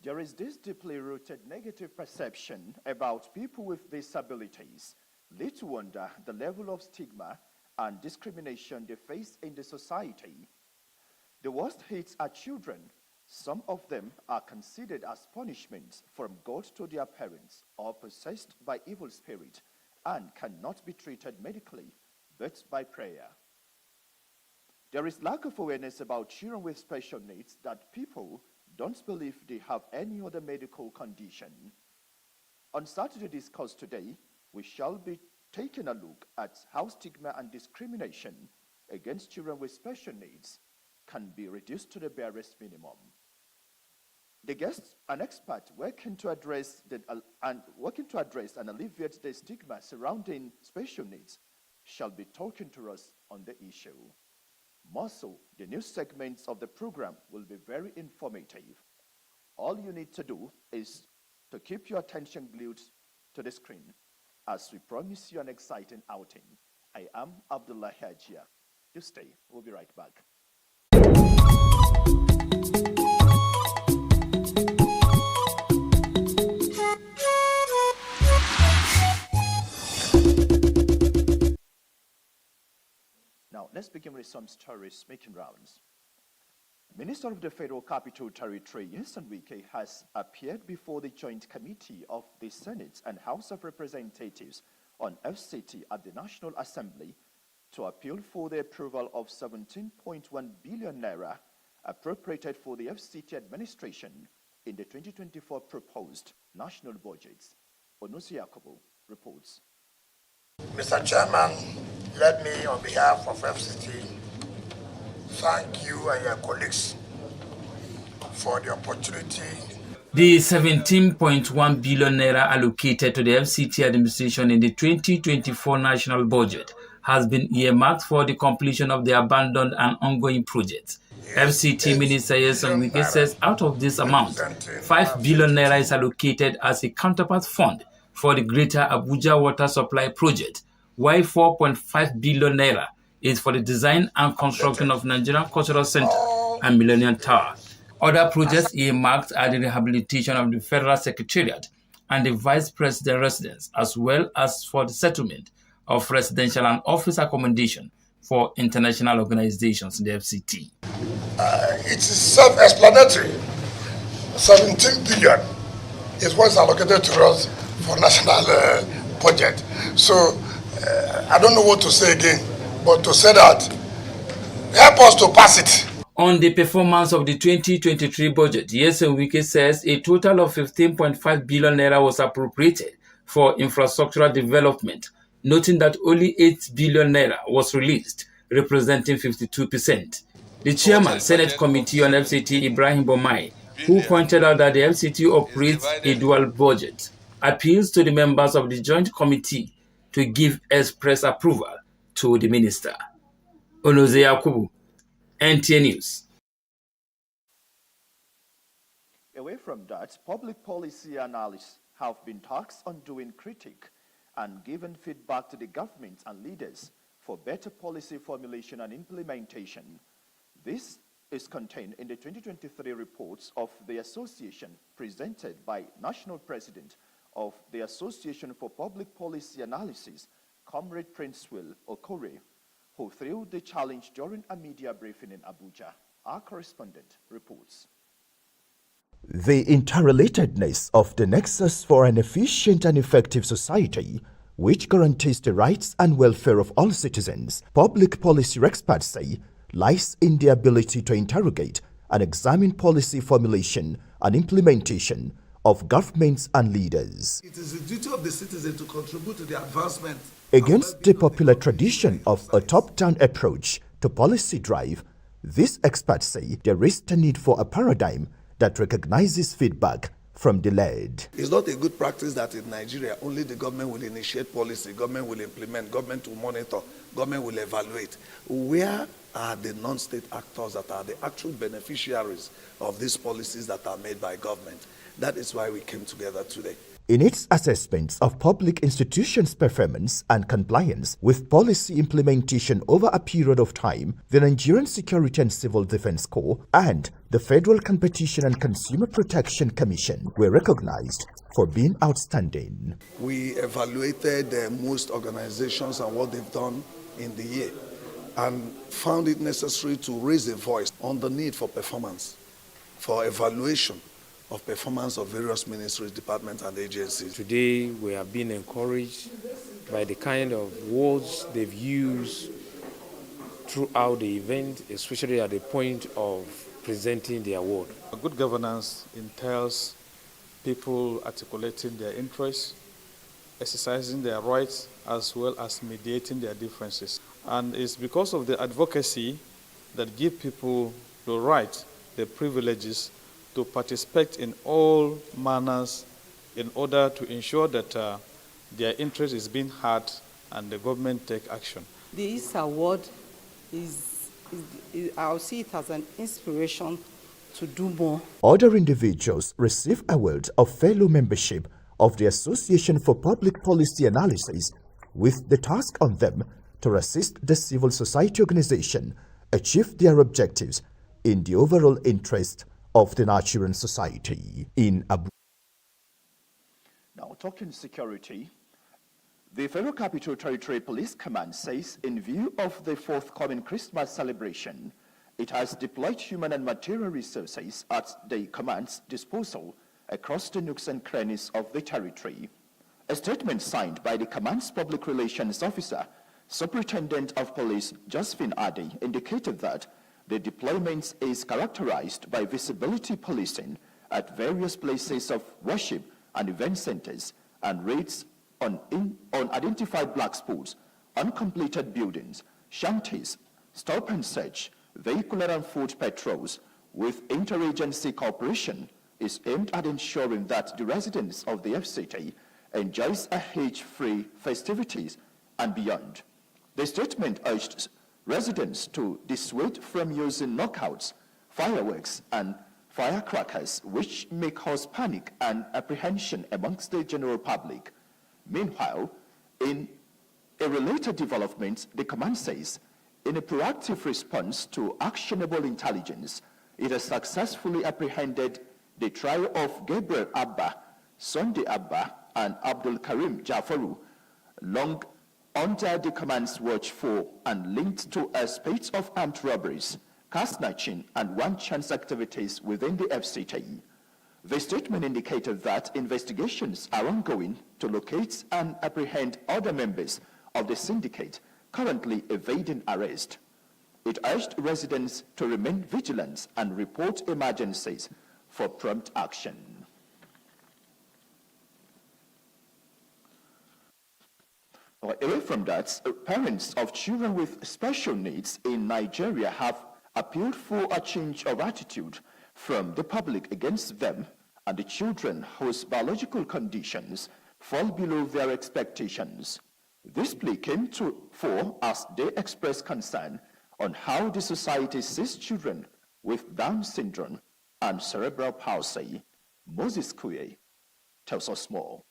There is this deeply rooted negative perception about people with disabilities. Little wonder the level of stigma and discrimination they face in the society. The worst hits are children. Some of them are considered as punishments from God to their parents or possessed by evil spirit and cannot be treated medically, but by prayer. There is lack of awareness about children with special needs that people don't believe they have any other medical condition. On Saturday Discourse today, we shall be taking a look at how stigma and discrimination against children with special needs can be reduced to the barest minimum. The guests, an expert working to address and alleviate the stigma surrounding special needs, shall be talking to us on the issue. More so, the news segments of the program will be very informative. All you need to do is to keep your attention glued to the screen as we promise you an exciting outing. I am Abdullah Hajia. You stay. We'll be right back. Now, let's begin with some stories making rounds. Minister of the Federal Capital Territory, Nyesom Wike, has appeared before the Joint Committee of the Senate and House of Representatives on FCT at the National Assembly to appeal for the approval of 17.1 billion naira appropriated for the FCT administration in the 2024 proposed national budget. Onusi Yakobo reports. Mr. Chairman, let me, on behalf of FCT, thank you and your colleagues for the opportunity. The 17.1 billion naira allocated to the FCT administration in the 2024 national budget has been earmarked for the completion of the abandoned and ongoing projects. FCT Minister Nyesom Wike says out of this amount, 5 billion naira is allocated as a counterpart fund for the Greater Abuja Water Supply Project, while 4.5 billion naira is for the design and construction of Nigerian Cultural Center and Millennium Tower. Other projects earmarked are the rehabilitation of the Federal Secretariat and the Vice President residence, as well as for the settlement of residential and office accommodation for international organizations in the FCT. It is self-explanatory. 17 billion is what's allocated to us for national budget. So I don't know what to say again, but to say that, help us to pass it. On the performance of the 2023 budget, Nyesom Wike says a total of 15.5 billion naira was appropriated for infrastructural development, noting that only 8 billion naira was released, representing 52%. The chairman, Senate Committee on FCT, Ibrahim Bomai, who pointed out that the FCT operates a dual budget, appeals to the members of the Joint Committee to give express approval to the minister. Onoze Yakubu, NTA News. Away from that, public policy analysts have been tasked on doing critique and giving feedback to the government and leaders for better policy formulation and implementation. This is contained in the 2023 reports of the association presented by National President of the Association for Public Policy Analysis, Comrade Prince Will Okore, who threw the challenge during a media briefing in Abuja. Our correspondent reports. The interrelatedness of the nexus for an efficient and effective society, which guarantees the rights and welfare of all citizens, public policy experts say, lies in the ability to interrogate and examine policy formulation and implementation of governments and leaders. It is the duty of the citizen to contribute to the advancement. Against the popular tradition of a top-down approach to policy drive, these experts say there is the need for a paradigm that recognizes feedback from the led. It's not a good practice that in Nigeria only the government will initiate policy, government will implement, government will monitor, government will evaluate. Where are the non-state actors that are the actual beneficiaries of these policies that are made by government? That is why we came together today. In its assessments of public institutions' performance and compliance with policy implementation over a period of time, the Nigerian Security and Civil Defense Corps and the Federal Competition and Consumer Protection Commission were recognized for being outstanding. We evaluated most organizations and what they've done in the year and found it necessary to raise a voice on the need for performance, for evaluation of performance of various ministries, departments, and agencies. Today, we have been encouraged by the kind of words they've used throughout the event, especially at the point of presenting the award. Good governance entails people articulating their interests, exercising their rights, as well as mediating their differences. And it's because of the advocacy that give people the right, the privileges, to participate in all manners in order to ensure that their interest is being heard and the government take action. This award I'll see it as an inspiration to do more. Other individuals receive awards of fellow membership of the Association for Public Policy Analysis with the task on them to assist the civil society organization achieve their objectives in the overall interest of the Nigerian society. Now, talking security, the Federal Capital Territory Police Command says in view of the forthcoming Christmas celebration, it has deployed human and material resources at the command's disposal across the nooks and crannies of the territory. A statement signed by the command's public relations officer, Superintendent of Police Josephine Adi, indicated that the deployment is characterized by visibility policing at various places of worship and event centers and raids on identified black spots, uncompleted buildings, shanties, stop and search, vehicular and foot patrols with interagency cooperation is aimed at ensuring that the residents of the FCT enjoys a hitch-free festivities and beyond. The statement urged residents to dissuade from using knockouts, fireworks, and firecrackers, which may cause panic and apprehension amongst the general public. Meanwhile, in a related development, the command says, in a proactive response to actionable intelligence, it has successfully apprehended the trial of Gabriel Abba, Sunday Abba, and Abdul Karim Jafaru, long under the command's watch for and linked to a spate of armed robberies, car snatching, and one-chance activities within the FCT. The statement indicated that investigations are ongoing to locate and apprehend other members of the syndicate currently evading arrest. It urged residents to remain vigilant and report emergencies for prompt action. Away from that, parents of children with special needs in Nigeria have appealed for a change of attitude from the public against them and the children whose biological conditions fall below their expectations. This plea came to fore as they expressed concern on how the society sees children with Down syndrome and cerebral palsy. Moses Kuye tells us more.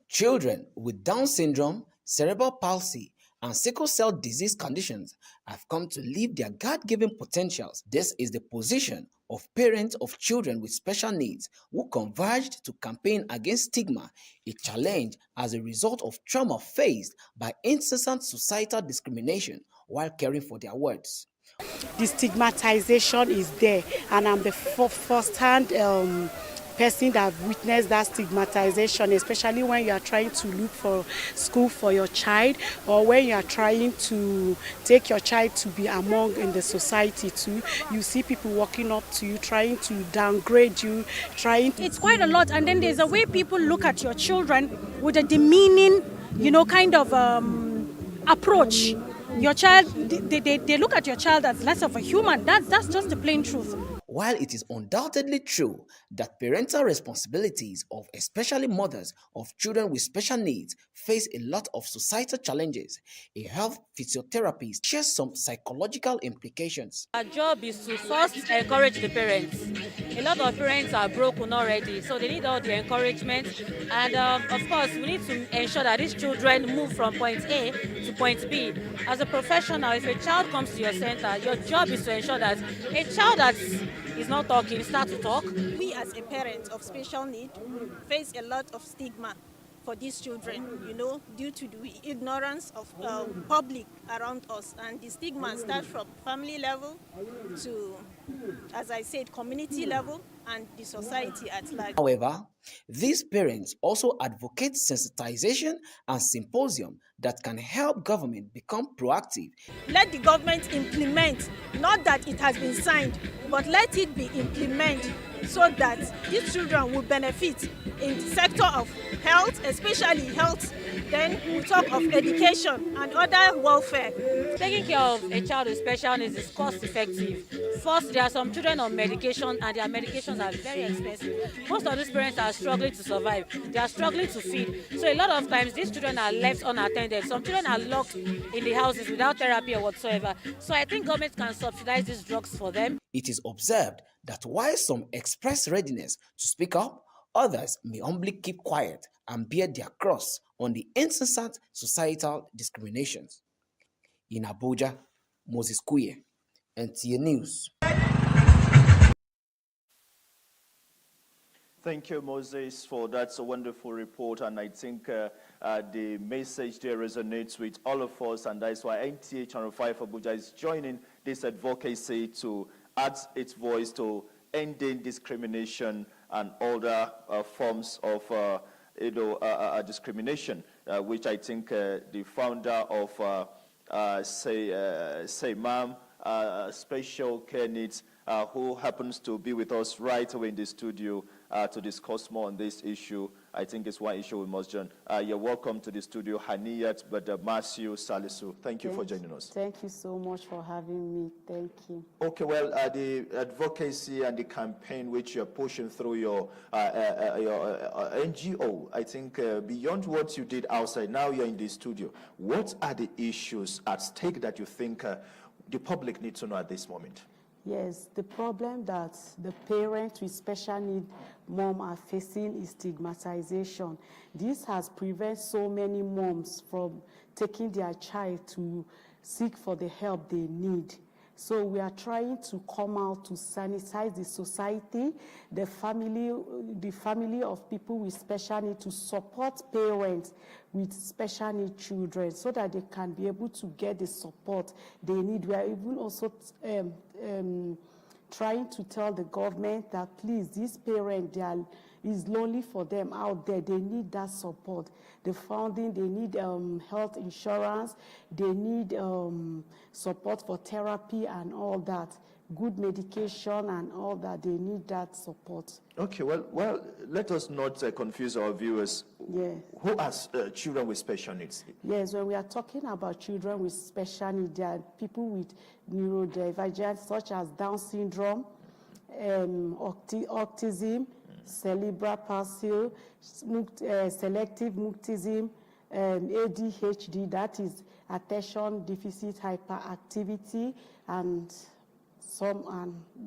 Children with Down syndrome, cerebral palsy, and sickle cell disease conditions have come to live their God-given potentials. This is the position of parents of children with special needs who converged to campaign against stigma, a challenge as a result of trauma faced by incessant societal discrimination while caring for their wards. The stigmatization is there, and I'm the first-hand person that witnessed that stigmatization, especially when you are trying to look for school for your child, or when you are trying to take your child to be among in the society too. You see people walking up to you, trying to downgrade you, trying to... It's quite a lot, and then there's a way people look at your children with a demeaning, kind of approach. Your child, they look at your child as less of a human. That's just the plain truth. While it is undoubtedly true that parental responsibilities of especially mothers of children with special needs face a lot of societal challenges, a health physiotherapist shares some psychological implications. Our job is to first encourage the parents. A lot of parents are broken already, so they need all the encouragement. And of course, we need to ensure that these children move from point A to point B. As a professional, if a child comes to your center, your job is to ensure that a child that is not talking start to talk. We as a parent of special need face a lot of stigma for these children, due to the ignorance of public around us. And the stigma starts from family level to, as I said, community level and the society at large. However, these parents also advocate sensitization and symposium that can help government become proactive. Let the government implement, not that it has been signed, but let it be implemented so that these children will benefit in the sector of health, especially health. Then we talk of education and other welfare. Taking care of a child with special needs is cost effective. First, there are some children on medication and their medications are very expensive. Most of these parents are struggling to survive. They are struggling to feed. So a lot of times these children are left unattended. Some children are locked in the houses without therapy or whatsoever. So I think government can subsidize these drugs for them. It is observed that while some express readiness to speak up, others may humbly keep quiet and bear their cross on the incessant societal discriminations. In Abuja, Moses Kuye, NTA News. Thank you, Moses, for that wonderful report. And I think the message there resonates with all of us. And that's why NTA Channel 5 Abuja is joining this advocacy to add its voice to ending discrimination and other forms of discrimination, which I think the founder of Ma'am Special Care Needs, who happens to be with us right away in the studio to discuss more on this issue. I think it's one issue we must join. You're welcome to the studio, Haniyat Matthew Salisu. Thank you for joining us. Thank you so much for having me. Thank you. Okay, well, the advocacy and the campaign which you're pushing through your NGO, I think beyond what you did outside, now you're in the studio. What are the issues at stake that you think the public needs to know at this moment? Yes, the problem that the parents with special need mom are facing is stigmatization. This has prevented so many moms from taking their child to seek for the help they need. So we are trying to come out to sanitize the society, the family of people with special need, to support parents with special need children so that they can be able to get the support they need. We are even also trying to tell the government that please, these parents, is lonely for them out there. They need that support. The funding, they need health insurance, they need support for therapy and all that, good medication and all that. They need that support. Okay, well, let us not confuse our viewers. Yeah. Who has children with special needs? Yes, when we are talking about children with special needs, there are people with neurodivergence such as Down syndrome, autism, cerebral palsy, selective mutism, ADHD, that is attention deficit hyperactivity, and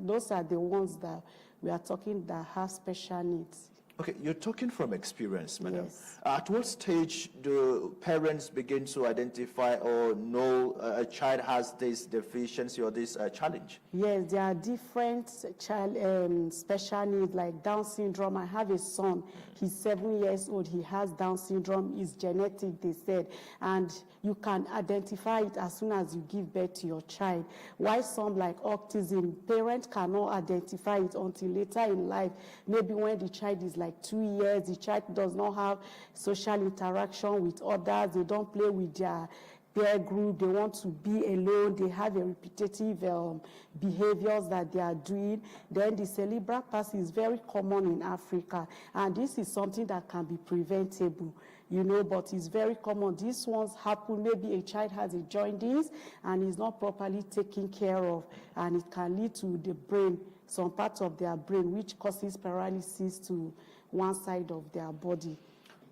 those are the ones that we are talking that have special needs. Okay, you're talking from experience, madam. Yes. At what stage do parents begin to identify or know a child has this deficiency or this challenge? Yes, there are different special needs like Down syndrome. I have a son, he's 7 years old, he has Down syndrome, it's genetic, they said, and you can identify it as soon as you give birth to your child. While some like autism, parents cannot identify it until later in life, maybe when the child is like 2 years, the child does not have social interaction with others, they don't play with their peer group, they want to be alone, they have a repetitive behaviors that they are doing. Then the cerebral palsy is very common in Africa, and this is something that can be preventable, but it's very common. These ones happen, maybe a child has a jaundice and is not properly taken care of, and it can lead to the brain some parts of their brain, which causes paralysis to one side of their body.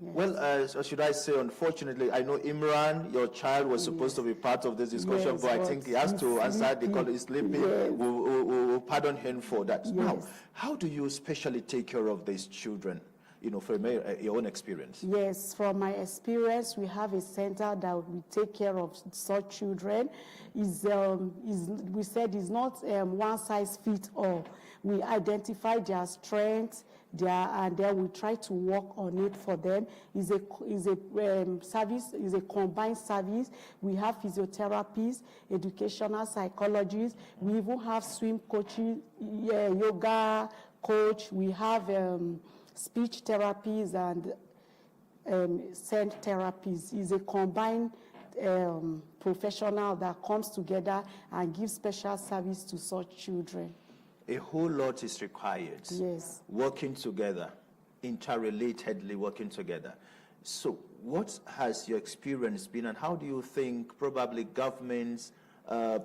Yes. Well, should I say, unfortunately, I know Imran, your child was supposed to be part of this discussion, but I think he has to answer the call. He's sleeping. Yes. We'll pardon him for that. Yes. Now, how do you especially take care of these children? From your own experience. Yes, from my experience, we have a center that we take care of such children. We said it's not one size fits all. We identify their strengths, and then we try to work on it for them. It's a combined service. We have physiotherapists, educational psychologists. We even have swim coaches, yoga coach. We have speech therapies and scent therapies. Is a combined professional that comes together and gives special service to such children. A whole lot is required. Yes. Working together, interrelatedly working together. So what has your experience been, and how do you think probably governments,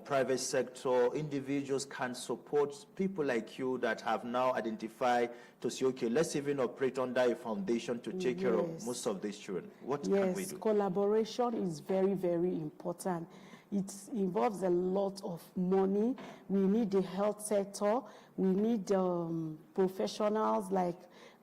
private sector, individuals can support people like you that have now identified to say, okay, let's even operate under a foundation to take care of most of these children? What can we do? Collaboration is very, very important. It involves a lot of money. We need the health sector. We need professionals like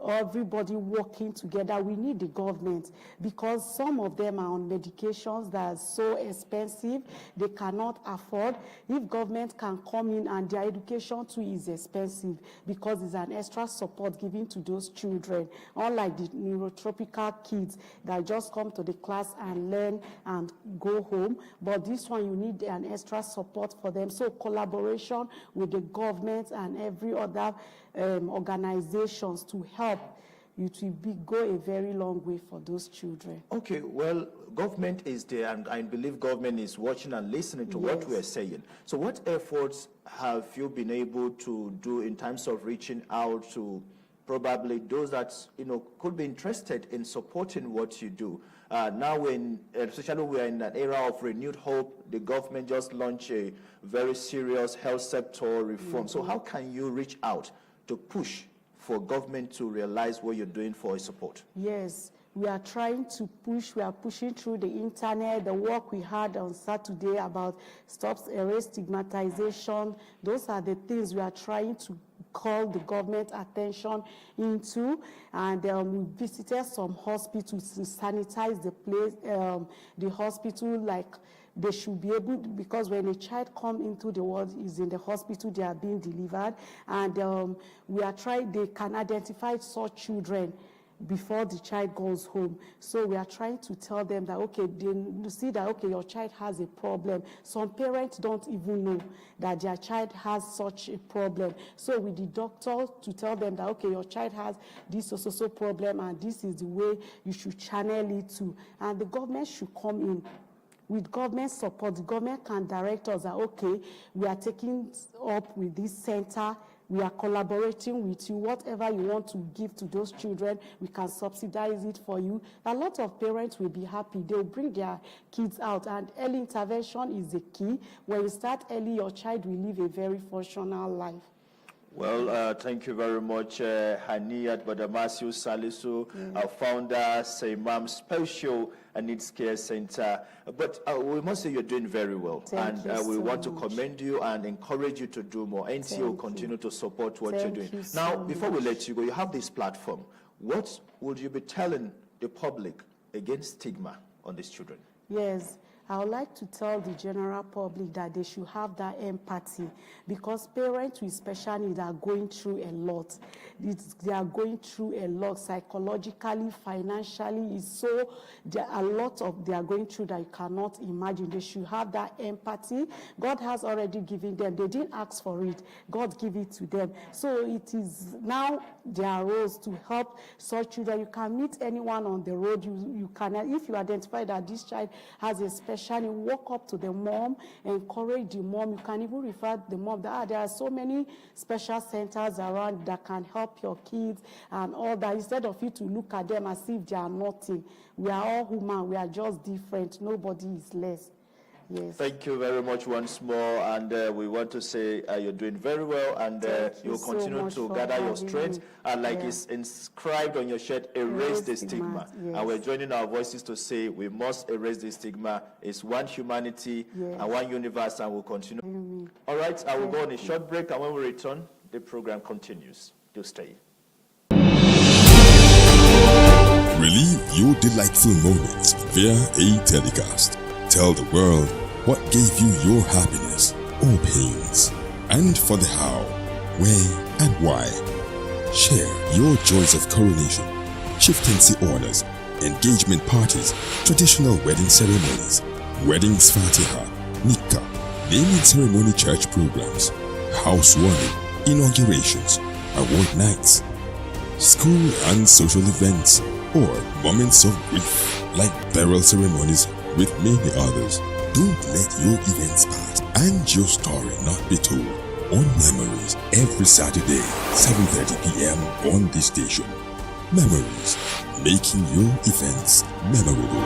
everybody working together. We need the government, because some of them are on medications that are so expensive they cannot afford. If government can come in, and their education too is expensive because it's an extra support given to those children, unlike the neurotropical kids that just come to the class and learn and go home. But this one, you need an extra support for them. So collaboration with the government and every other organizations to help, it will go a very long way for those children. Okay, well, government is there, and I believe government is watching and listening to what we are saying. So what efforts have you been able to do in terms of reaching out to probably those that could be interested in supporting what you do? Now, especially we are in an era of renewed hope, the government just launched a very serious health sector reform. So how can you reach out to push for government to realize what you're doing for support? Yes, we are trying to push. We are pushing through the internet. The work we had on Saturday about erase stigmatization, those are the things we are trying to call the government attention into. And we visited some hospitals to sanitize the place, the hospital, like they should be able to, because when a child comes into the world, is in the hospital, they are being delivered, and we are trying, they can identify such children before the child goes home. So we are trying to tell them that, okay, they see that, okay, your child has a problem. Some parents don't even know that their child has such a problem. So with the doctor to tell them that, okay, your child has this so problem, and this is the way you should channel it to. And the government should come in. With government support, the government can direct us that, okay, we are taking up with this center, we are collaborating with you, whatever you want to give to those children, we can subsidize it for you. A lot of parents will be happy. They'll bring their kids out, and early intervention is the key. When you start early, your child will live a very functional life. Well, thank you very much, Haniyat Badamasiu Salisu, our founder, Saimam Special Needs Care Center. But we must say you're doing very well. Thank you we so want to much. commend you and encourage you to do more. NTO will continue to support what you're doing. You Now, so before we much. let you go, you have this platform. What would you be telling the public against stigma on these children? Yes, I would like to tell the general public that they should have that empathy, because parents with special needs are going through a lot. They are going through a lot psychologically, financially. There are a lot of they are going through that you cannot imagine. They should have that empathy. God has already given them. They didn't ask for it. God gave it to them. So it is now their roles to help such children. You can meet anyone on the road. You can, if you identify that this child has a special need, walk up to the mom, encourage the mom. You can even refer the mom that there are so many special centers around that can help your kids and all that, instead of you to look at them as if they are nothing. We are all human. We are just different. Nobody is less. Yes. Thank you very much once more, and we want to say you're doing very well, and you'll continue to gather your strength, and like it's inscribed on your shirt, erase the stigma. Yes. And we're joining our voices to say we must erase the stigma. It's one humanity and one universe, and we'll continue. All right, I will go on a short break, and when we return, the program continues. Do stay. Relive your delightful moments via a telecast. Tell the world what gave you your happiness or pains, and for the how, where, and why. Share your joys of coronation, chieftaincy orders, engagement parties, traditional wedding ceremonies, weddings fatiha, nikah, naming ceremony church programs, housewarming, inaugurations, award nights, school and social events, or moments of grief like burial ceremonies with many others. Don't let your events pass and your story not be told on Memories every Saturday, 7:30 p.m. on this station. Memories, making your events memorable.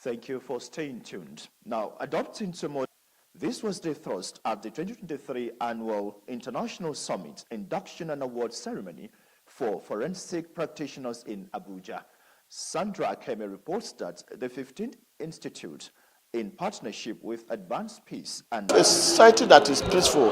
Thank you for staying tuned. Now, adopting to more. This was the thrust at the 2023 Annual International Summit Induction and Award Ceremony for Forensic Practitioners in Abuja. Sandra Akeme reports that the 15th Institute, in partnership with Advanced Peace and a society that is peaceful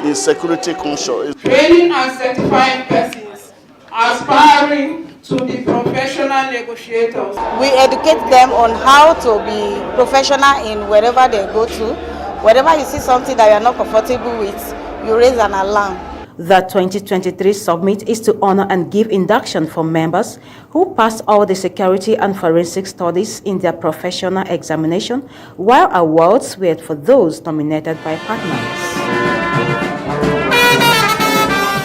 is security conscious. Training and certifying persons aspiring to be professional negotiators. We educate them on how to be professional in wherever they go to. Whenever you see something that you are not comfortable with, you raise an alarm. The 2023 summit is to honor and give induction for members who passed all the security and forensic studies in their professional examination, while awards were for those nominated by partners.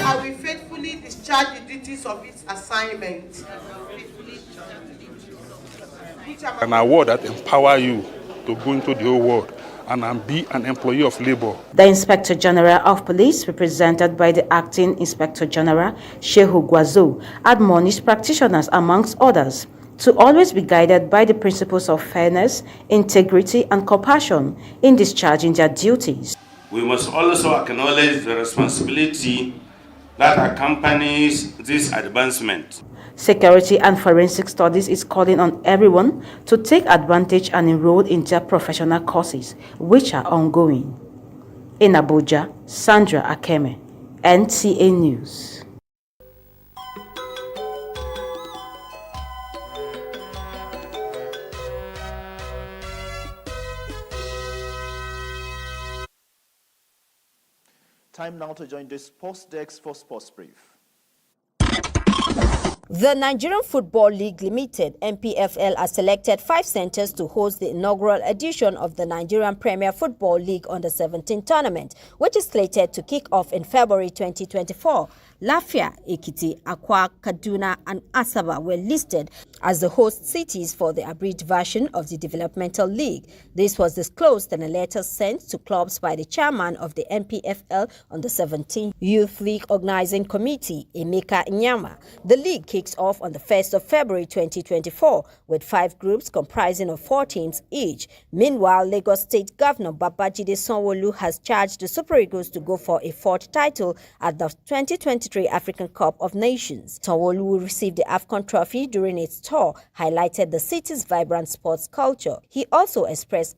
I will faithfully discharge the duties of its assignment. An award that empower you to go into the whole world and be an employee of labor. The Inspector General of Police, represented by the Acting Inspector General, Shehu Gwazo, admonished practitioners, amongst others, to always be guided by the principles of fairness, integrity, and compassion in discharging their duties. We must also acknowledge the responsibility that accompanies this advancement. Security and Forensic Studies is calling on everyone to take advantage and enroll in their professional courses, which are ongoing. In Abuja, Sandra Akeme, NTA News. Time now to join the Sports Desk for Sports Brief. The Nigerian Football League Limited, NPFL, has selected 5 centers to host the inaugural edition of the Nigerian Premier Football League Under-17 tournament, which is slated to kick off in February 2024. Lafia, Ekiti, Akwa, Kaduna, and Asaba were listed as the host cities for the abridged version of the Developmental League. This was disclosed in a letter sent to clubs by the chairman of the NPFL Under-17 Youth League Organizing Committee, Emeka Nyama. The league kicks off on the 1st of February 2024 with 5 groups comprising of 4 teams each. Meanwhile, Lagos State Governor Babajide Sanwo-Olu has charged the Super Eagles to go for a 4th title at the 2023 African Cup of Nations. Sanwo-Olu will receive the AFCON trophy during its tour, highlighted the city's vibrant sports culture. He also expressed